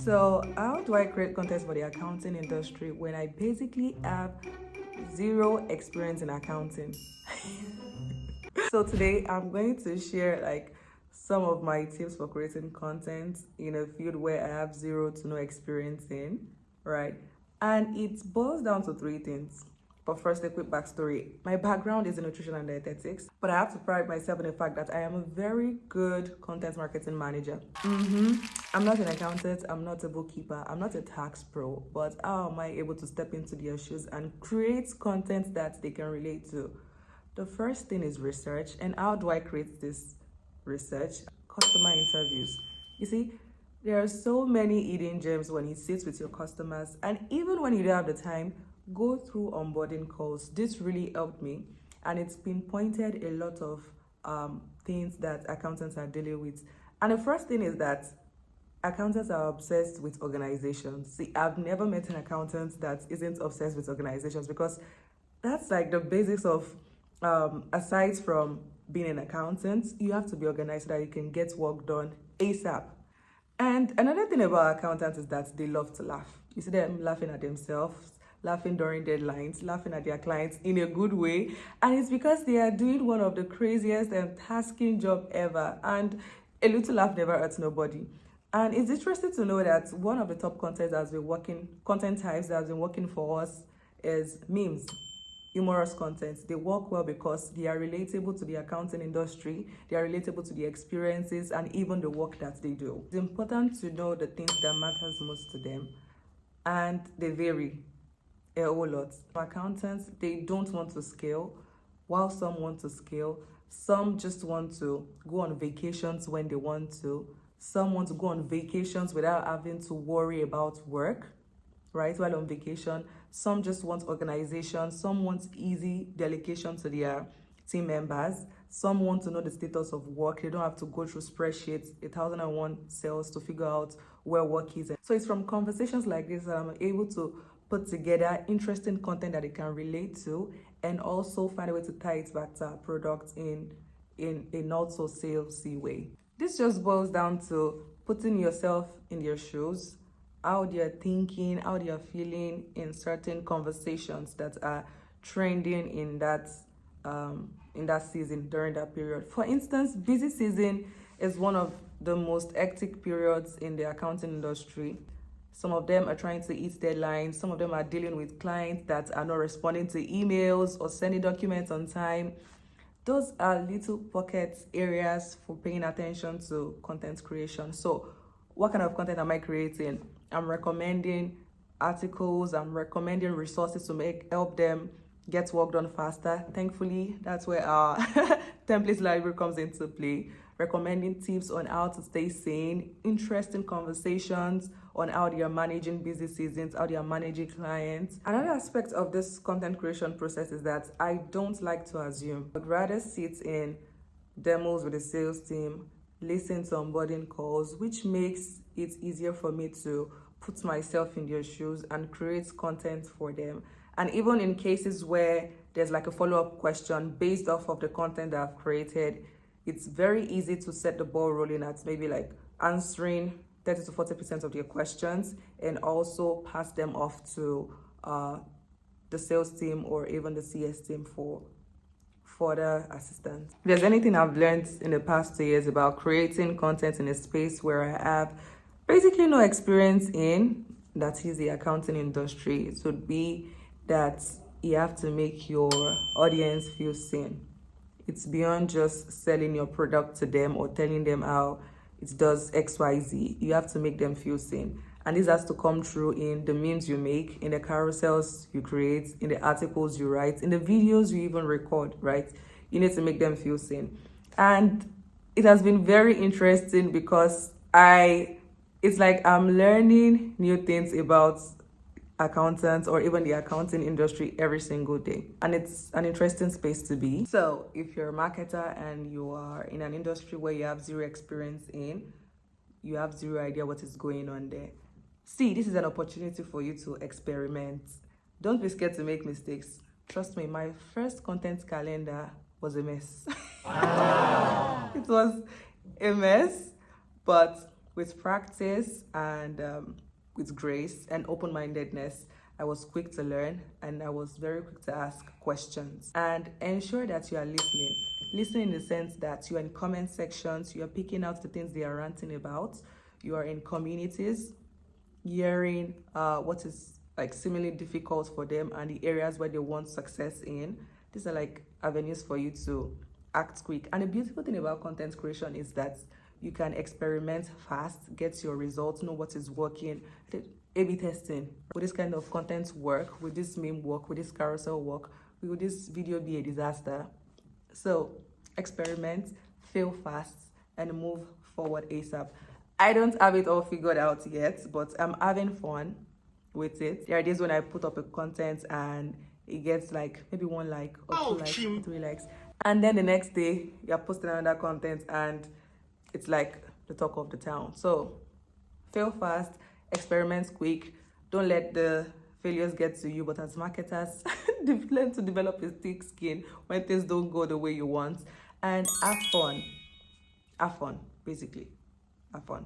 So how do I create content for the accounting industry when I basically have zero experience in accounting? So today I'm going to share some of my tips for creating content in a field where I have zero to no experience in, right? And it boils down to three things. But first, a quick backstory. My background is in nutrition and dietetics, but I have to pride myself in the fact that I am a very good content marketing manager. I'm not an accountant, I'm not a bookkeeper, I'm not a tax pro, but how am I able to step into their shoes and create content that they can relate to? The first thing is research. And how do I create this research? Customer interviews. You see, there are so many hidden gems when you sit with your customers, and even when you don't have the time, go through onboarding calls. This really helped me, and it's pinpointed a lot of things that accountants are dealing with. And the first thing is that accountants are obsessed with organizations. See, I've never met an accountant that isn't obsessed with organizations, because that's like the basics of, aside from being an accountant, you have to be organized so that you can get work done ASAP. And another thing about accountants is that they love to laugh. You see them laughing at themselves, laughing during deadlines, laughing at their clients in a good way. And it's because they are doing one of the craziest and tasking job ever. And a little laugh never hurts nobody. And it's interesting to know that one of the top content types that has been working for us is memes. Humorous content. They work well because they are relatable to the accounting industry, they are relatable to the experiences and even the work that they do. It's important to know the things that matters most to them, and they vary a whole lot. Accountants, they don't want to scale, while some want to scale. Some just want to go on vacations when they want to. Some want to go on vacations without having to worry about work, right, while on vacation. Some just want organization. Some want easy delegation to their team members. Some want to know the status of work. They don't have to go through spreadsheets, 1001 cells to figure out where work is. So it's from conversations like this that I'm able to put together interesting content that they can relate to, and also find a way to tie it back to our product in a not so salesy way. This just boils down to putting yourself in their shoes, how they're thinking, how they're feeling in certain conversations that are trending in that season, during that period. For instance, busy season is one of the most hectic periods in the accounting industry. Some of them are trying to eat deadlines. Some of them are dealing with clients that are not responding to emails or sending documents on time. Those are little pocket areas for paying attention to content creation. So what kind of content am I creating? I'm recommending articles, I'm recommending resources to help them get work done faster. Thankfully, that's where our templates library comes into play. Recommending tips on how to stay sane, interesting conversations on how they are managing busy seasons, how they are managing clients. Another aspect of this content creation process is that I don't like to assume, but rather sit in demos with the sales team, listen to onboarding calls, which makes it easier for me to put myself in their shoes and create content for them. And even in cases where there's like a follow-up question based off of the content that I've created, it's very easy to set the ball rolling at maybe like answering 30 to 40% of their questions, and also pass them off to the sales team or even the CS team for further assistance. If there's anything I've learned in the past 2 years about creating content in a space where I have basically no experience in, that is the accounting industry, it would be that you have to make your audience feel seen. It's beyond just selling your product to them or telling them how it does XYZ. You have to make them feel seen. And this has to come through in the memes you make, in the carousels you create, in the articles you write, in the videos you even record, right? You need to make them feel seen. And it has been very interesting because it's like I'm learning new things about accountants or even the accounting industry every single day. And it's an interesting space to be. So if you're a marketer and you are in an industry where you have zero experience in, you have zero idea what is going on there, see, this is an opportunity for you to experiment. Don't be scared to make mistakes. Trust me, my first content calendar was a mess. It was a mess, but With practice and with grace and open-mindedness, I was quick to learn and I was very quick to ask questions. And ensure that you are listening. Listening in the sense that you are in comment sections, you are picking out the things they are ranting about, you are in communities, hearing what is like seemingly difficult for them and the areas where they want success in. These are like avenues for you to act quick. And the beautiful thing about content creation is that you can experiment fast, get your results, know what is working. A/B testing. Will this kind of content work? Will this meme work? Will this carousel work? Will this video be a disaster? So experiment, fail fast, and move forward ASAP. I don't have it all figured out yet, but I'm having fun with it. There are days when I put up a content and it gets like maybe 1 like or 2 likes or 3 likes. And then the next day you're posting another content and it's like the talk of the town. So fail fast, experiment quick. Don't let the failures get to you. But as marketers, learn to develop a thick skin when things don't go the way you want. And have fun. Have fun, basically. Have fun.